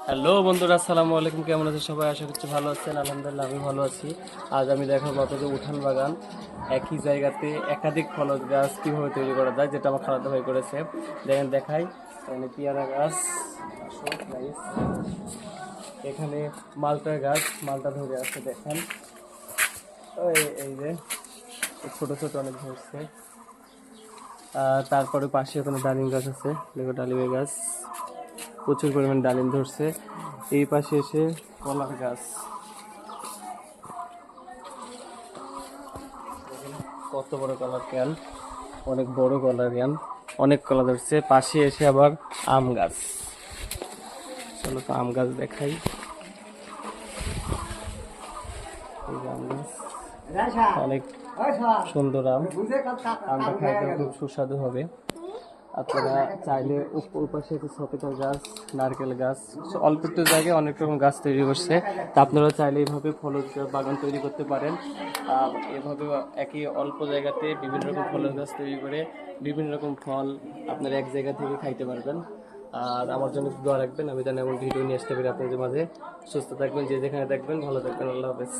Hello বন্ধুরা, আসসালামু আলাইকুম। কেমন আছেন সবাই? আশা করছি ভালো আছেন। আলহামদুলিল্লাহ আমি ভালো আছি। আজ আমি দেখাবো আপনাদের উঠান বাগান। একই জায়গাতে একাধিক ফলজ গাছ কীভাবে তৈরি করা যায়, যেটা আমার খালাতো ভাই করেছে। দেখেন দেখাই, এখানে পেয়ারা গাছ, আসো guys। এখানে মালটা গাছ, মালটা ধরে আছে দেখেন। এই যে ছোট ছোট অনেক ধরছে। তারপরে পাশে ওখানে ডালিম গাছ আছে, দেখো ডালিমের গাছ, প্রচুর পরিমাণ ডালিম ধরছে। এই পাশে এসে কলার গাছ, কত বড় কলার ক্যান, অনেক বড় কলার ক্যান, অনেক কলা ধরছে। পাশে এসে আবার আম গাছ। চলো তো আম গাছ দেখাই। এই যে আম গাছ, অনেক সুন্দর আম। আমটা খাইতে খুব সুস্বাদু হবে। আপনারা চাইলে পাশে একটু সপেটার গাছ, নারকেল গাছ, অল্প একটু জায়গায় অনেক রকম গাছ তৈরি করছে। তা আপনারা চাইলে এইভাবে ফলের বাগান তৈরি করতে পারেন। এভাবে একই অল্প জায়গাতে বিভিন্ন রকম ফলের গাছ তৈরি করে বিভিন্ন রকম ফল আপনারা এক জায়গা থেকে খাইতে পারবেন। আর আমার জন্য দোয়া রাখবেন, আমি যেন এমন ভিডিও নিয়ে আসতে পারি আপনাদের মাঝে। সুস্থ থাকবেন, যে যেখানে থাকবেন ভালো থাকবেন। আল্লাহ হাফেজ।